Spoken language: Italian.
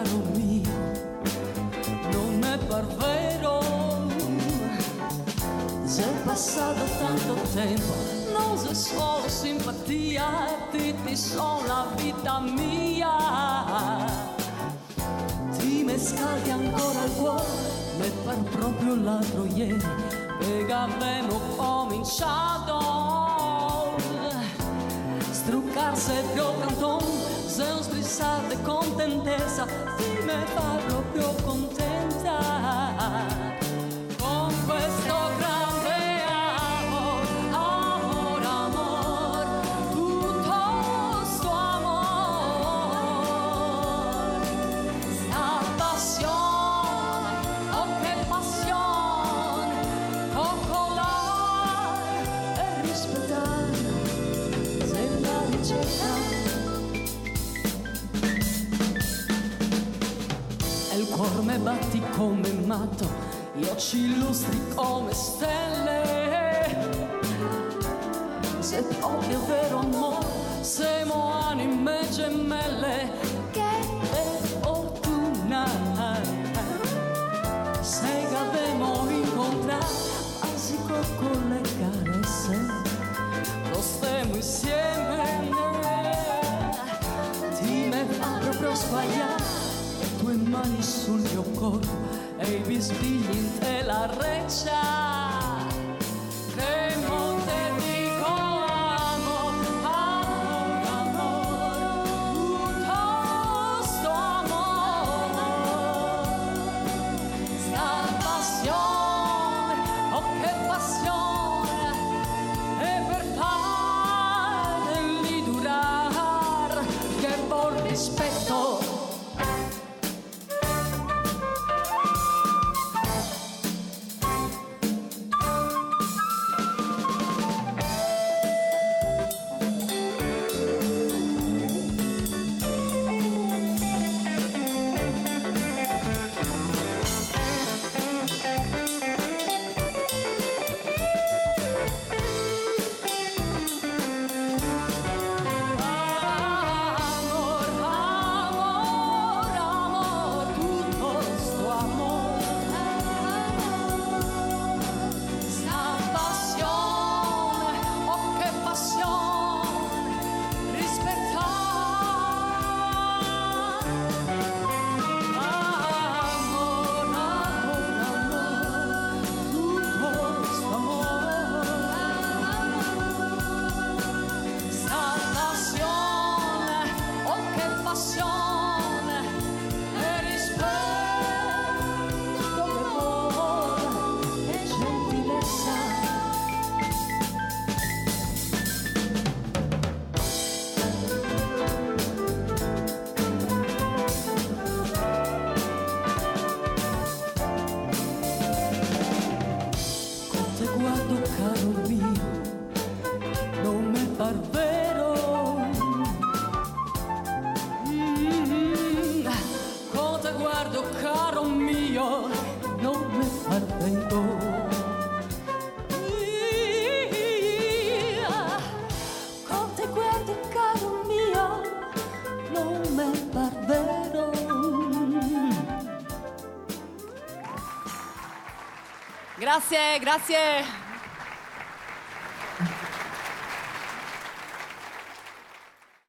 caro mio, non è par vero. Se è passato tanto tempo, non sei solo simpatia, ti sono la vita mia. Ti mi scaldi ancora il cuore, mi par proprio l'altro ieri che abbiamo cominciato. Struccarsi più canton, se non strissate contentezza, ti mi fa proprio contenta. Con questo grande amor, amor, amor, tutto sto amor, sta passione, oh che passione, coccolare e rispettare, sembra ricetta. E il cuore me batti come matto, gli occhi illustri come stelle. Se proprio è vero amore, siamo anime gemelle. Che fortuna se che abbiamo incontrato, quasi con le carezze, lo stiamo insieme. Ti me fa proprio sbagliare, le tue mani sul mio corpo e i bisbigli in te la reccia. Che non te dico amor, amor, amor, tutto sto amor, sta passione, oh che passione, e per farli durar, che buon rispetto. Caro mio, non mi par vero. Con te guardo, caro mio, non mi par vero. Con te guardo, caro mio, non mi par vero. Grazie, grazie.